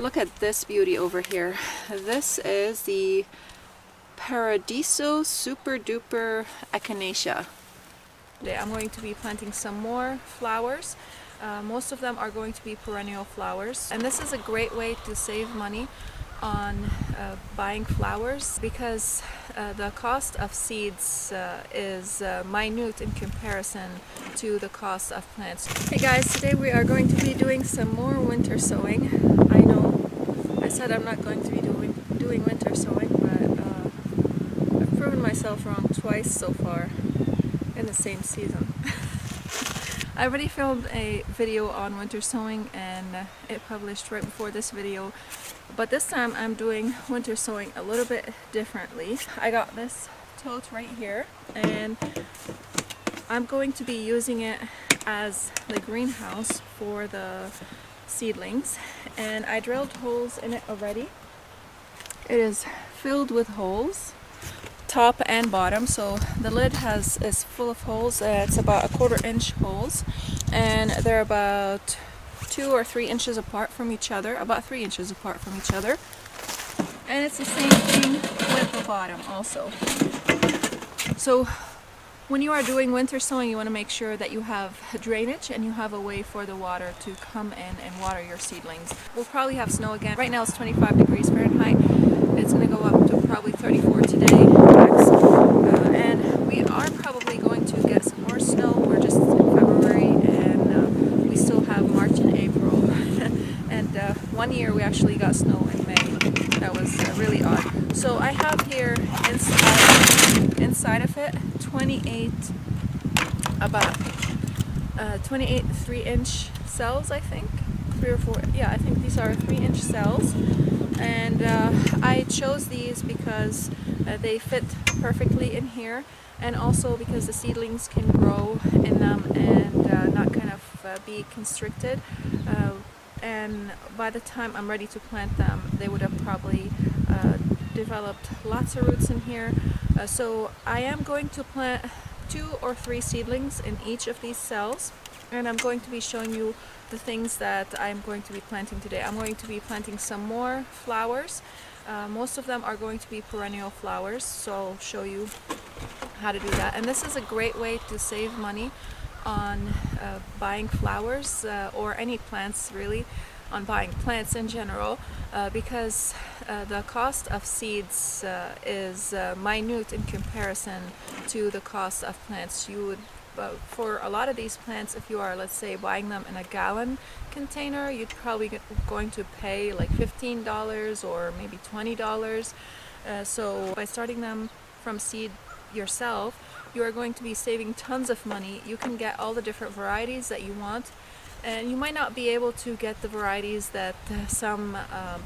Look at this beauty over here. This is the Paradiso Super Duper Echinacea. Today I'm going to be planting some more flowers. Most of them are going to be perennial flowers, and this is a great way to save money on buying flowers because the cost of seeds is minute in comparison to the cost of plants. Hey guys, today we are going to be doing some more winter sowing. I know I said I'm not going to be doing winter sowing, but I've proven myself wrong twice so far in the same season. I already filmed a video on winter sowing and it published right before this video, but this time I'm doing winter sowing a little bit differently. I got this tote right here and I'm going to be using it as the greenhouse for the seedlings, and I drilled holes in it already. It is filled with holes, top and bottom, so the lid is full of holes. It's about 1/4 inch holes, and they're about 2 or 3 inches apart from each other, about 3 inches apart from each other. And it's the same thing with the bottom also. So when you are doing winter sowing, you want to make sure that you have drainage and you have a way for the water to come in and water your seedlings. We'll probably have snow again. Right now it's 25 degrees Fahrenheit. It's going to go up to probably 34 today max. And we are probably going to get some more snow. We're just in February and we still have March and April. And one year we actually got snow in May. That was really odd. So I have here inside of it 28 3-inch cells, I think. 3 or 4, yeah, I think these are 3-inch cells. And I chose these because they fit perfectly in here, and also because the seedlings can grow in them and not kind of be constricted. And by the time I'm ready to plant them, they would have probably developed lots of roots in here. So I am going to plant 2 or 3 seedlings in each of these cells, and I'm going to be showing you the things that I'm going to be planting today. I'm going to be planting some more flowers. Most of them are going to be perennial flowers, so I'll show you how to do that. And this is a great way to save money on buying flowers or any plants, really, on buying plants in general, because the cost of seeds is minute in comparison to the cost of plants. You would for a lot of these plants, if you are, let's say, buying them in a gallon container, you'd probably going to pay like $15 or maybe $20. So by starting them from seed yourself, you are going to be saving tons of money. You can get all the different varieties that you want, and you might not be able to get the varieties that some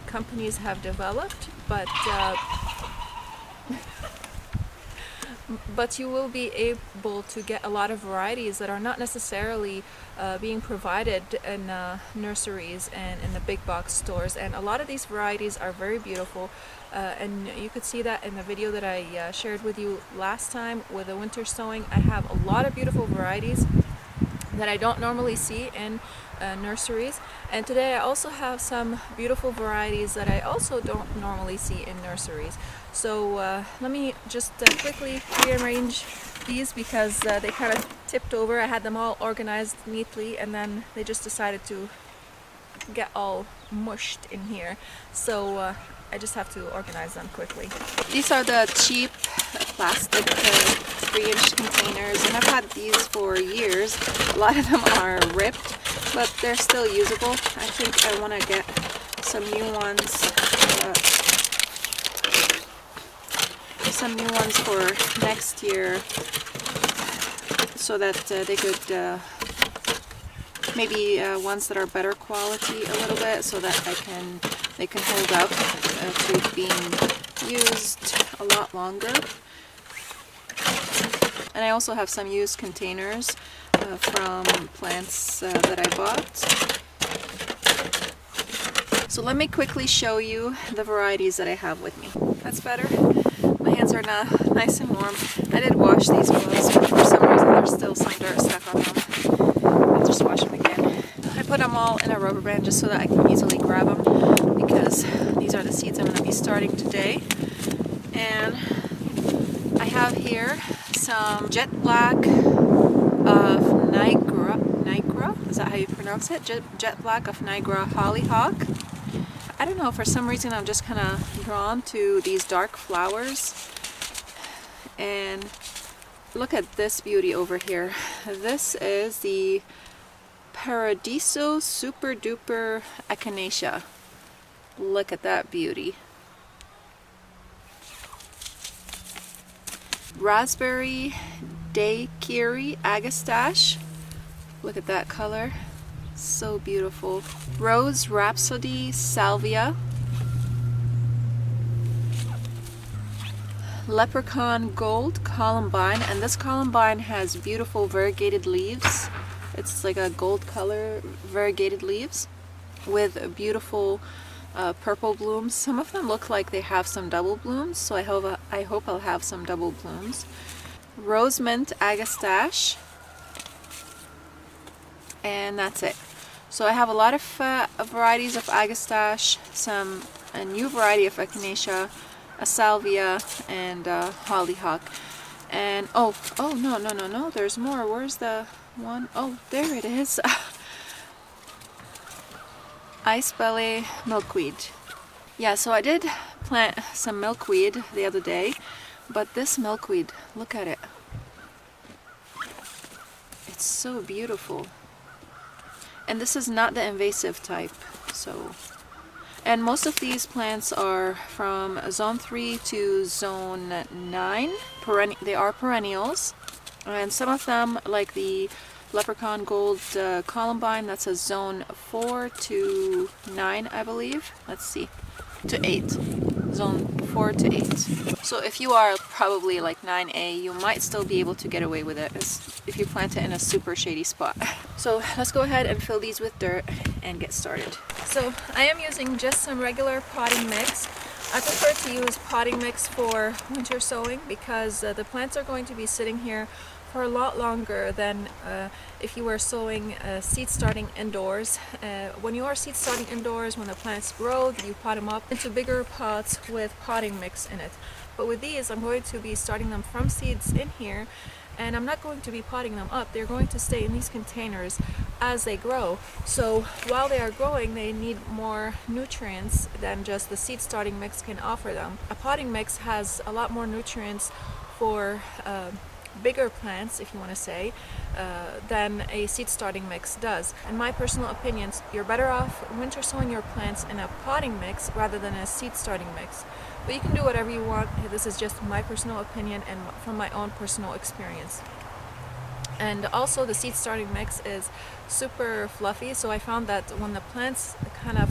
companies have developed, but you will be able to get a lot of varieties that are not necessarily being provided in nurseries and in the big box stores. And a lot of these varieties are very beautiful, and you could see that in the video that I shared with you last time with the winter sowing. I have a lot of beautiful varieties that I don't normally see in nurseries, and today I also have some beautiful varieties that I also don't normally see in nurseries. So let me just quickly rearrange these because they kind of tipped over. I had them all organized neatly and then they just decided to get all mushed in here, so I just have to organize them quickly. These are the cheap plastic 3-inch containers, and I've had these for years. A lot of them are ripped, but they're still usable. I think I want to get some new ones for next year, so that they could maybe ones that are better quality a little bit, so that they can hold up to being used a lot longer. And I also have some used containers from plants that I bought. So let me quickly show you the varieties that I have with me. That's better. My hands are now nice and warm. I did wash these gloves, but for some reason there's still some dirt stuck on them. I'll just wash them again. I put them all in a rubber band just so that I can easily grab them, starting today. And I have here some jet black of Nigra, is that how you pronounce it? Jet black of Nigra hollyhock. I don't know, for some reason I'm just kind of drawn to these dark flowers. And look at this beauty over here. This is the Paradiso Super Duper Echinacea. Look at that beauty. Raspberry Daiquiri Agastache. Look at that color. So beautiful. Rose Rhapsody Salvia. Leprechaun Gold Columbine, and this columbine has beautiful variegated leaves. It's like a gold color variegated leaves with beautiful purple blooms. Some of them look like they have some double blooms, so I hope I'll have some double blooms. Rose Mint Agastache, and that's it. So I have a lot of varieties of Agastache, a new variety of Echinacea, a Salvia, and hollyhock. And oh no, there's more. Where's the one? Oh, there it is. Ice Belly Milkweed. Yeah, so I did plant some milkweed the other day, but this milkweed, look at it. It's so beautiful. And this is not the invasive type, so. And most of these plants are from zone 3 to zone 9. They are perennials. And some of them, like the Leprechaun Gold Columbine, that's a zone 4 to 9, I believe. Let's see, to 8. Zone 4 to 8. So if you are probably like 9A, you might still be able to get away with it if you plant it in a super shady spot. So let's go ahead and fill these with dirt and get started. So I am using just some regular potting mix. I prefer to use potting mix for winter sowing because the plants are going to be sitting here for a lot longer than if you were sowing seed starting indoors. When you are seed starting indoors, when the plants grow, you pot them up into bigger pots with potting mix in it. But with these, I'm going to be starting them from seeds in here, and I'm not going to be potting them up. They're going to stay in these containers as they grow. So while they are growing, they need more nutrients than just the seed starting mix can offer them. A potting mix has a lot more nutrients for bigger plants, if you want to say, than a seed starting mix does. In my personal opinion, you're better off winter sowing your plants in a potting mix rather than a seed starting mix. But you can do whatever you want. This is just my personal opinion and from my own personal experience. And also the seed starting mix is super fluffy, so I found that when the plants kind of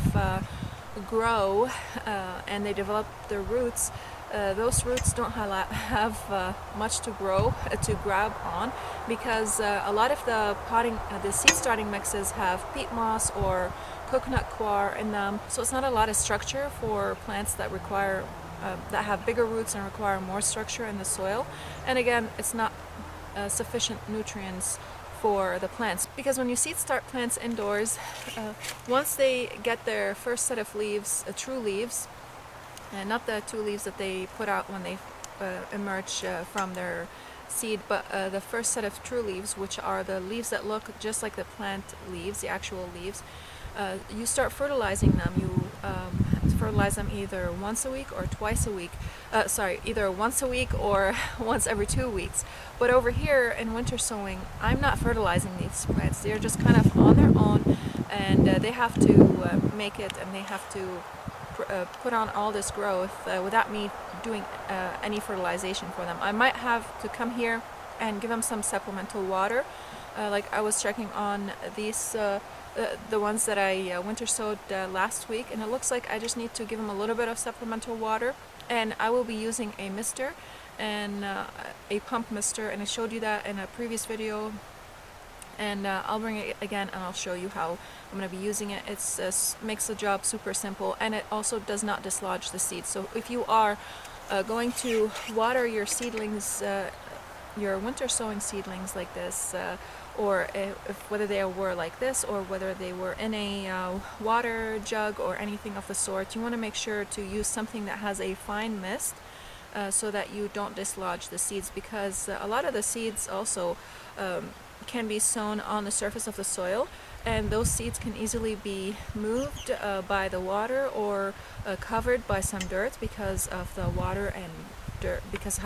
grow and they develop their roots, those roots don't have much to grow, to grab on, because a lot of the seed starting mixes have peat moss or coconut coir in them, so it's not a lot of structure for plants that require that have bigger roots and require more structure in the soil. And again, it's not sufficient nutrients for the plants, because when you seed start plants indoors, once they get their first set of leaves, true leaves, and not the two leaves that they put out when they emerge from their seed, but the first set of true leaves, which are the leaves that look just like the plant leaves, the actual leaves, you start fertilizing them. You fertilize them either once a week or twice a week. Either once a week or once every 2 weeks. But over here in winter sowing, I'm not fertilizing these plants. They're just kind of on their own, and they have to make it, and they have to put on all this growth without me doing any fertilization for them. I might have to come here and give them some supplemental water. Like I was checking on these, the ones that I winter sowed last week, and it looks like I just need to give them a little bit of supplemental water. And I will be using a mister and a pump mister, and I showed you that in a previous video. And I'll bring it again and I'll show you how I'm going to be using it. It makes the job super simple, and it also does not dislodge the seeds. So if you are going to water your seedlings, your winter sowing seedlings like this or whether they were like this or whether they were in a water jug or anything of the sort, you want to make sure to use something that has a fine mist so that you don't dislodge the seeds, because a lot of the seeds also can be sown on the surface of the soil, and those seeds can easily be moved by the water or covered by some dirt because of the water and dirt, because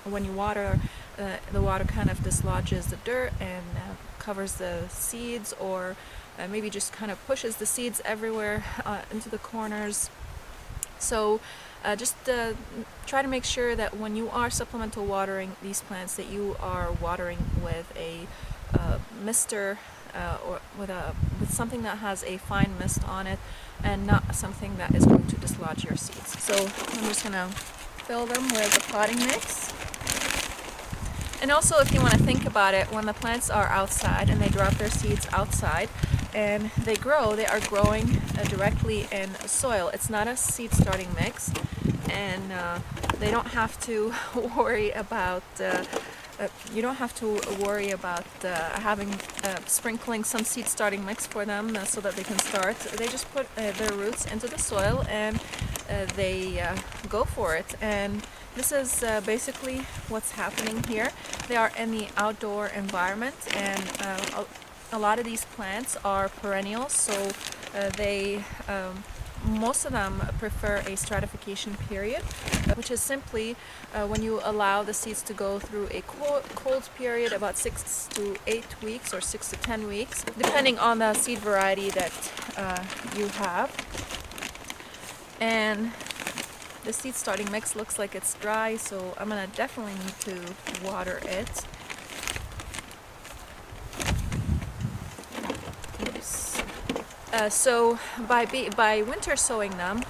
when you water, the water kind of dislodges the dirt and covers the seeds, or maybe just kind of pushes the seeds everywhere into the corners. So just try to make sure that when you are supplemental watering these plants, that you are watering with a mister or with something that has a fine mist on it, and not something that is going to dislodge your seeds. So I'm just going to fill them with the potting mix. And also, if you want to think about it, when the plants are outside and they drop their seeds outside and they grow, they are growing directly in soil. It's not a seed starting mix, and they don't have to worry about you don't have to worry about having sprinkling some seed starting mix for them so that they can start. They just put their roots into the soil and they go for it. And this is basically what's happening here. They are in the outdoor environment, and a lot of these plants are perennials, so they most of them prefer a stratification period, which is simply when you allow the seeds to go through a cold period, about 6 to 8 weeks or 6 to 10 weeks, depending on the seed variety that you have. And the seed starting mix looks like it's dry, so I'm gonna definitely need to water it. So by winter sowing them,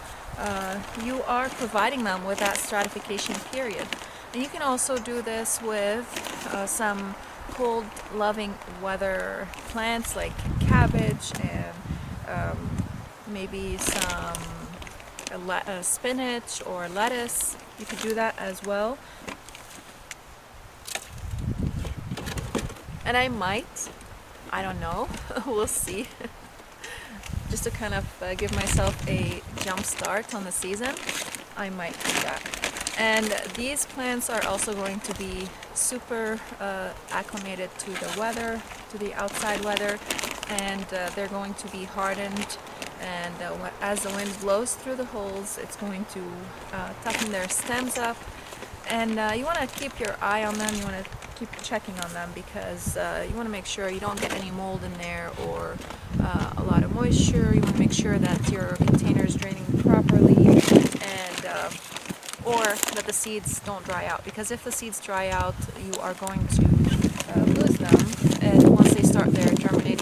you are providing them with that stratification period. And you can also do this with some cold loving weather plants like cabbage and maybe some spinach or lettuce. You could do that as well. And I don't know, we'll see. Just to kind of give myself a jump start on the season, I might do that. And these plants are also going to be super acclimated to the weather, to the outside weather, and they're going to be hardened. And as the wind blows through the holes, it's going to toughen their stems up. And you want to keep your eye on them. You want to keep checking on them, because you want to make sure you don't get any mold in there or a lot of moisture. You want to make sure that your container is draining properly, and or that the seeds don't dry out, because if the seeds dry out, you are going to lose them and once they start their germination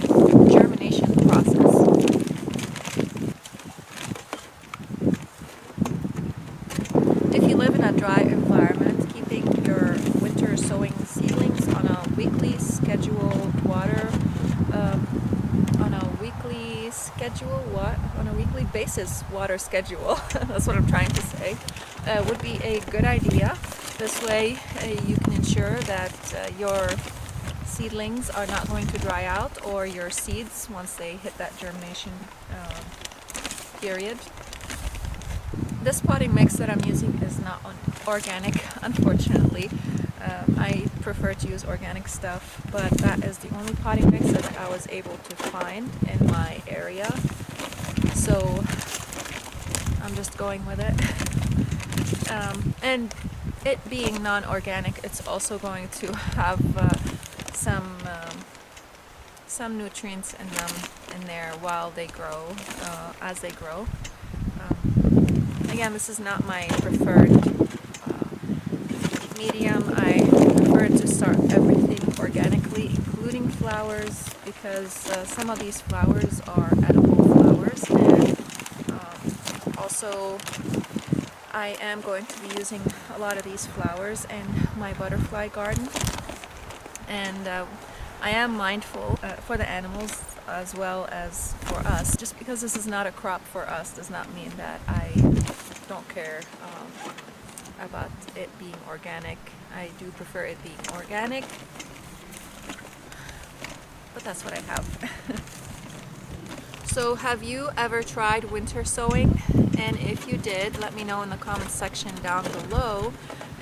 process. If you live in a dry environment, keeping your winter sowing seedlings on a weekly schedule on a weekly basis water schedule, that's what I'm trying to say, would be a good idea. This way you can ensure that your seedlings are not going to dry out, or your seeds once they hit that germination period. This potting mix that I'm using is not organic, unfortunately. I prefer to use organic stuff, but that is the only potting mix that I was able to find in my area. So I'm just going with it. And it being non-organic, it's also going to have some nutrients in them in there while they grow, as they grow. Again, this is not my preferred medium. I prefer to start everything organically, including flowers, because some of these flowers are edible flowers, and also I am going to be using a lot of these flowers in my butterfly garden, and I am mindful for the animals as well as for us. Just because this is not a crop for us does not mean that I don't care about it being organic. I do prefer it being organic. but that's what I have. So have you ever tried winter sowing? And if you did, let me know in the comments section down below.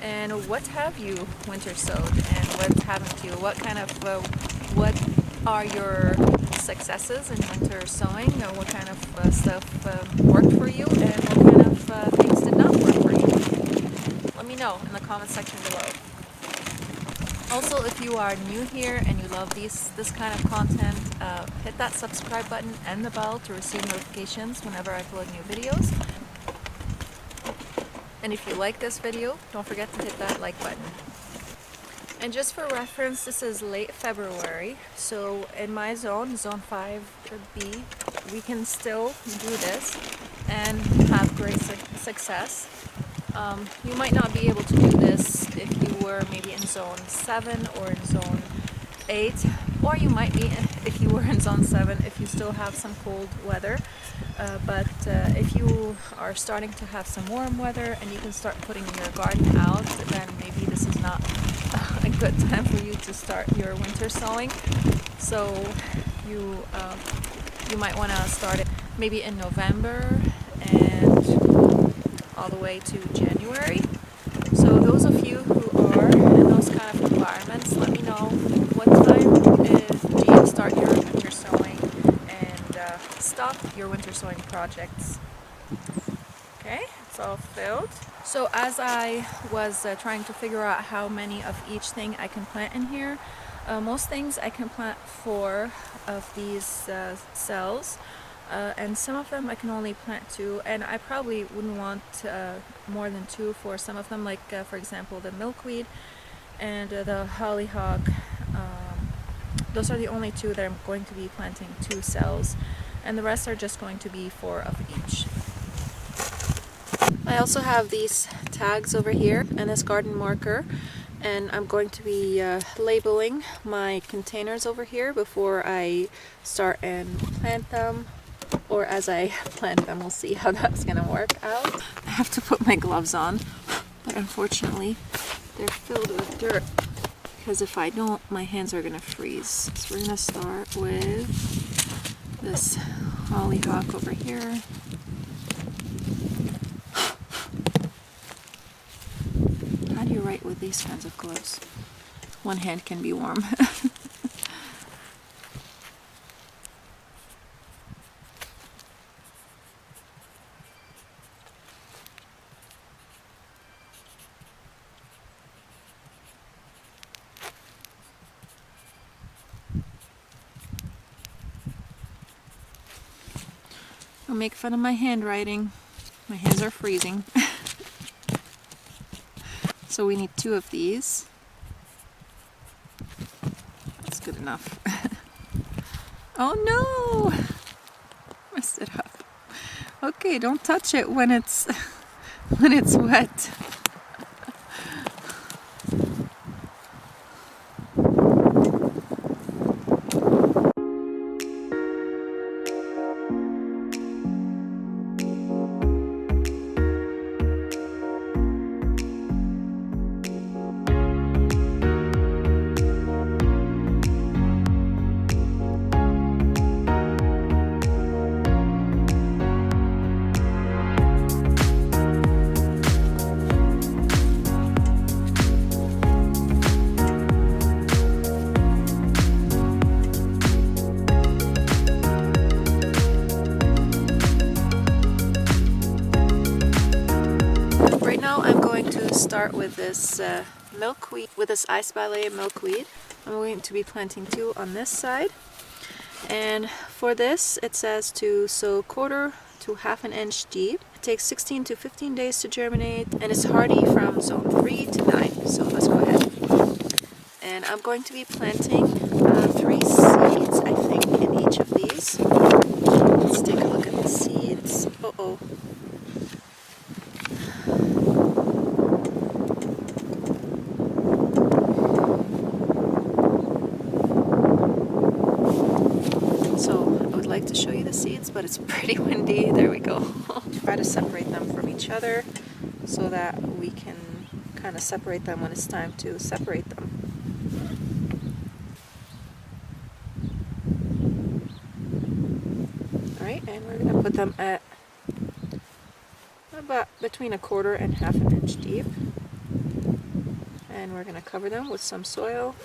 And what have you winter sowed, and what haven't you? What kind of what are your successes in winter sowing? Or what kind of stuff worked for you, and what kind of things did not work for you? Let me know in the comments section below. Also, if you are new here and you love this kind of content, hit that subscribe button and the bell to receive notifications whenever I upload new videos. And if you like this video, don't forget to hit that like button. And just for reference, this is late February, so in my zone 5B, we can still do this and have great success. You might not be able to do this if you were maybe in zone 7 or in zone 8, or you might be if you were in zone 7 if you still have some cold weather. But if you are starting to have some warm weather and you can start putting your garden out, then maybe this is not a good time for you to start your winter sowing. So you might want to start it maybe in November and all the way to January. So those of you who are in those kind of environments, let me know what time do you start your winter sowing and stop your winter sowing projects. Okay, it's all filled. So as I was trying to figure out how many of each thing I can plant in here, most things I can plant 4 of these cells. And some of them I can only plant 2, and I probably wouldn't want more than 2 for some of them, like for example the milkweed and the hollyhock. Those are the only 2 that I'm going to be planting 2 cells, and the rest are just going to be 4 of each. I also have these tags over here and this garden marker, and I'm going to be labeling my containers over here before I start and plant them. Or as I plant them, we'll see how that's gonna work out. I have to put my gloves on, but unfortunately they're filled with dirt, because if I don't, my hands are gonna freeze. So we're gonna start with this hollyhock over here. How do you write with these kinds of gloves? One hand can be warm. Don't make fun of my handwriting. My hands are freezing. So we need 2 of these. That's good enough. Oh no! Messed it up. Okay, don't touch it when it's wet. Start with this milkweed, with this ice ballet milkweed. I'm going to be planting 2 on this side, and for this it says to sow 1/4 to 1/2 inch deep. It takes 16 to 15 days to germinate, and it's hardy from zone 3 to 9. So let's go ahead, and I'm going to be planting 3 seeds, I think, in each of these. Let's take a look at the seeds. Uh-oh. To show you the seeds, but it's pretty windy. There we go. Try to separate them from each other so that we can kind of separate them when it's time to separate them. them at about between 1/4 and 1/2 inch deep. And we're going to cover them with some soil.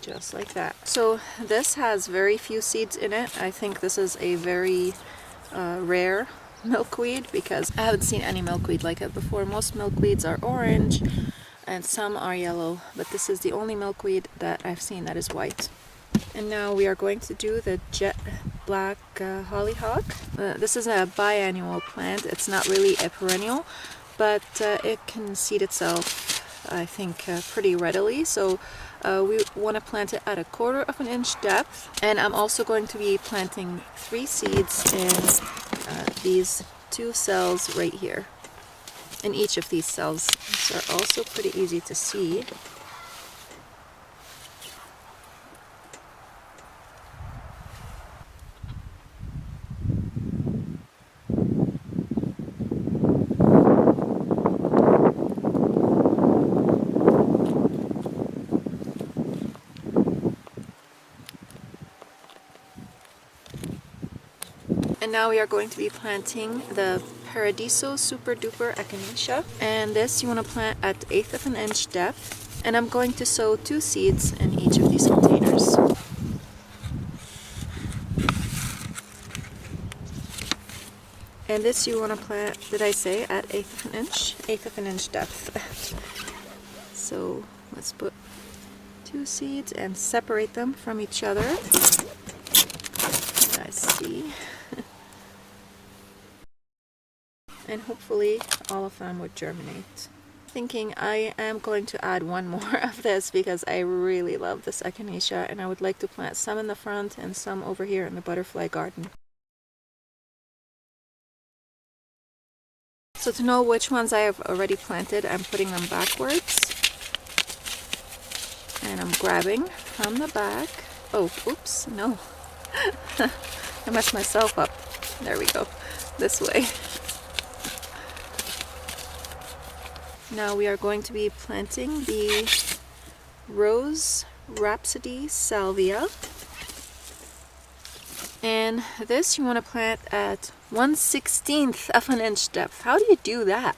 Just like that. So this has very few seeds in it. I think this is a very rare milkweed because I haven't seen any milkweed like it before. Most milkweeds are orange and some are yellow, but this is the only milkweed that I've seen that is white. And now we are going to do the jet black hollyhock. This is a biannual plant. It's not really a perennial, but it can seed itself, I think, pretty readily. So we want to plant it at 1/4 inch depth. And I'm also going to be planting 3 seeds in these 2 cells right here. In each of these cells. These are also pretty easy to see. And now we are going to be planting the Paradiso Super Duper Echinacea. And this you want to plant at 1/8 inch depth. And I'm going to sow 2 seeds in each of these containers. And this you want to plant, did I say, at 1/8 inch? 1/8 inch depth. So let's put 2 seeds and separate them from each other. I see. And hopefully all of them would germinate. Thinking I am going to add one more of this because I really love this echinacea and I would like to plant some in the front and some over here in the butterfly garden. So to know which ones I have already planted, I'm putting them backwards. And I'm grabbing from the back. Oh, oops, no. I messed myself up. There we go. This way. Now we are going to be planting the Rose Rhapsody Salvia. And this you want to plant at 1/16 inch depth. How do you do that?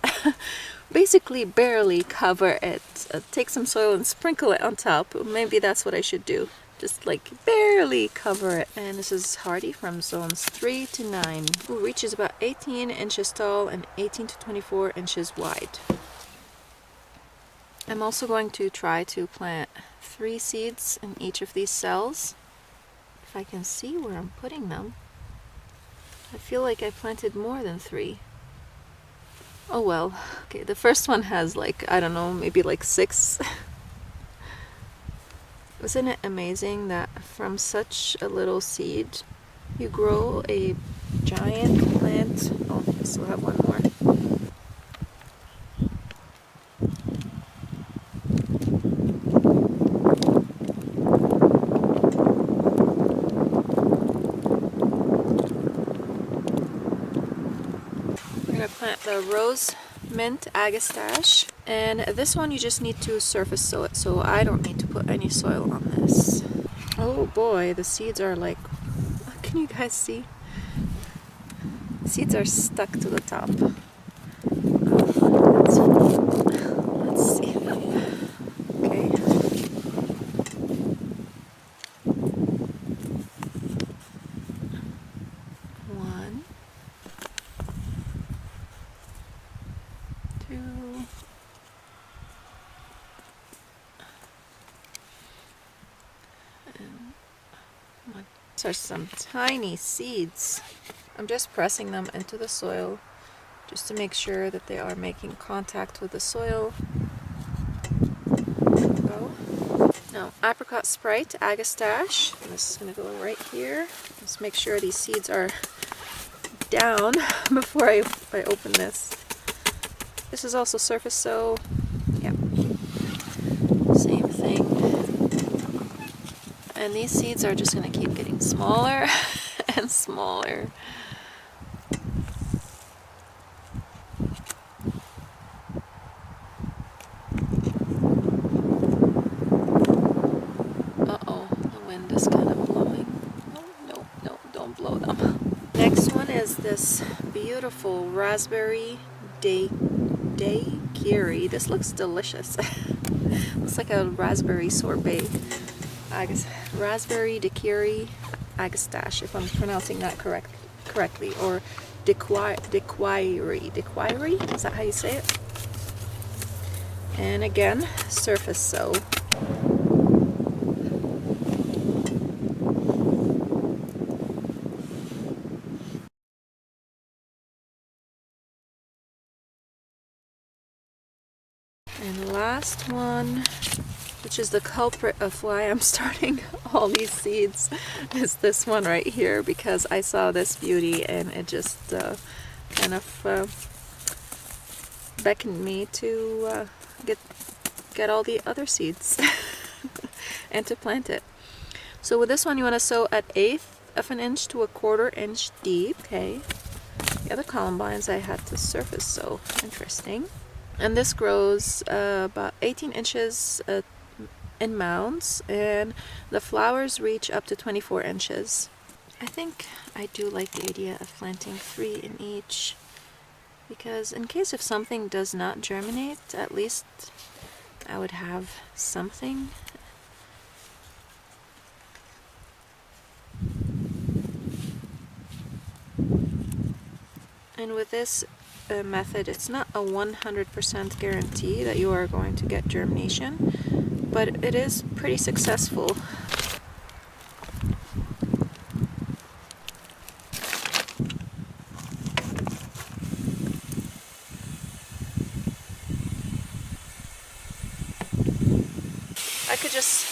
Basically barely cover it. Take some soil and sprinkle it on top. Maybe that's what I should do. Just like barely cover it. And this is hardy from zones 3 to 9. Who reaches about 18 inches tall and 18 to 24 inches wide. I'm also going to try to plant 3 seeds in each of these cells. If I can see where I'm putting them. I feel like I planted more than 3. Oh well. Okay, the first one has like, I don't know, maybe like 6. Isn't it amazing that from such a little seed you grow a giant plant? Oh, I still have one more. Plant the Rose Mint Agastache, and this one you just need to surface sow it, so I don't need to put any soil on this. Oh boy, the seeds are like, can you guys see? The seeds are stuck to the top. Let's see. Okay. These are some tiny seeds. I'm just pressing them into the soil just to make sure that they are making contact with the soil. There we go. Now, apricot sprite, agastache. This is going to go right here. Just make sure these seeds are down before I open this. This is also surface sow. Yep. Same thing. And these seeds are just going to keep getting smaller and smaller. is this beautiful raspberry daiquiri. This looks delicious. Looks like a raspberry sorbet. Raspberry daiquiri agastache, if I'm pronouncing that correctly, or daiquiri. Daiquiri? Is that how you say it? And again, surface sow. And last one, which is the culprit of why I'm starting all these seeds, is this one right here, because I saw this beauty and it just kind of beckoned me to get all the other seeds and to plant it. So with this one, you want to sow at 1/8 of an inch to 1/4 inch deep. Okay. The other columbines I had to surface sow. Interesting. And this grows about 18 inches in mounds, and the flowers reach up to 24 inches. I think I do like the idea of planting 3 in each, because in case if something does not germinate, at least I would have something. And with this method, it's not a 100% guarantee that you are going to get germination, but it is pretty successful. I could just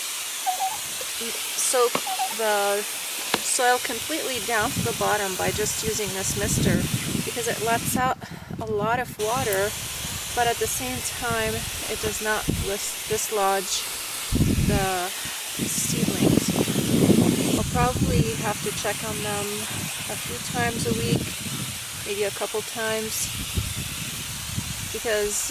soak the soil completely down to the bottom by just using this mister, because it lets out a lot of water, but at the same time it does not dislodge the seedlings. I'll probably have to check on them a few times a week, maybe a couple times, because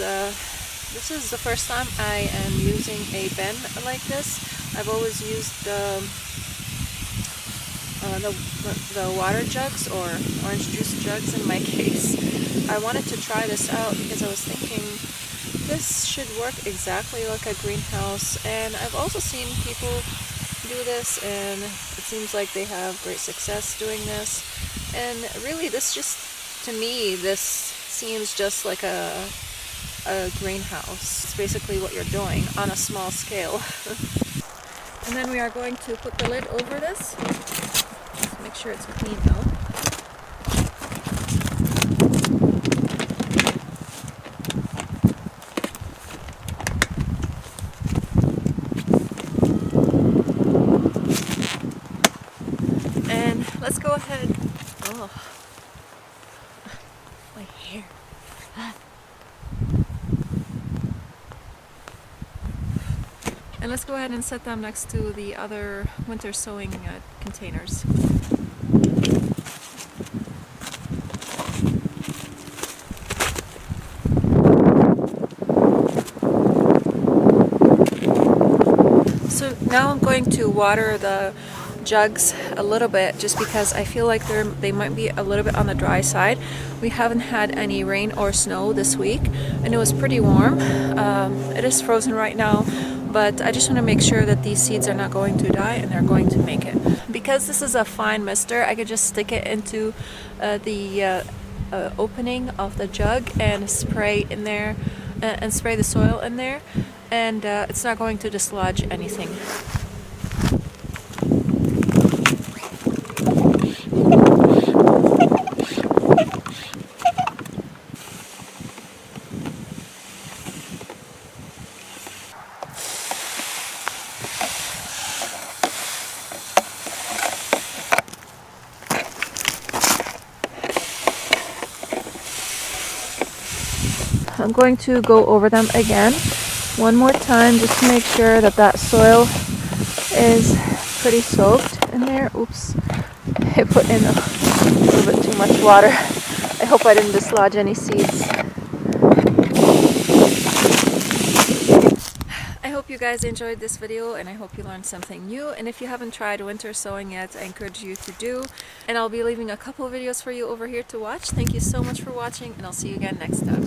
this is the first time I am using a bin like this. I've always used the water jugs, or orange juice jugs in my case. I wanted to try this out because I was thinking this should work exactly like a greenhouse, and I've also seen people do this and it seems like they have great success doing this. And really, this just, to me, this seems just like a greenhouse. It's basically what you're doing on a small scale. And then we are going to put the lid over this. Just make sure it's clean out. And let's go ahead. Oh, my hair. And let's go ahead and set them next to the other winter sowing containers. So now I'm going to water the jugs a little bit, just because I feel like they might be a little bit on the dry side. We haven't had any rain or snow this week, and it was pretty warm. It is frozen right now, but I just want to make sure that these seeds are not going to die and they're going to make it. Because this is a fine mister, I could just stick it into the opening of the jug and spray in there, and spray the soil in there, and it's not going to dislodge anything. I'm going to go over them again one more time, just to make sure that that soil is pretty soaked in there. Oops, I put in a little bit too much water. I hope I didn't dislodge any seeds. I hope you you guys enjoyed this video, and I hope you learned something new. And if you haven't tried winter sowing yet, I encourage you to do. And I'll be leaving a couple of videos for you over here to watch. Thank you so much for watching, and I'll see you again next time.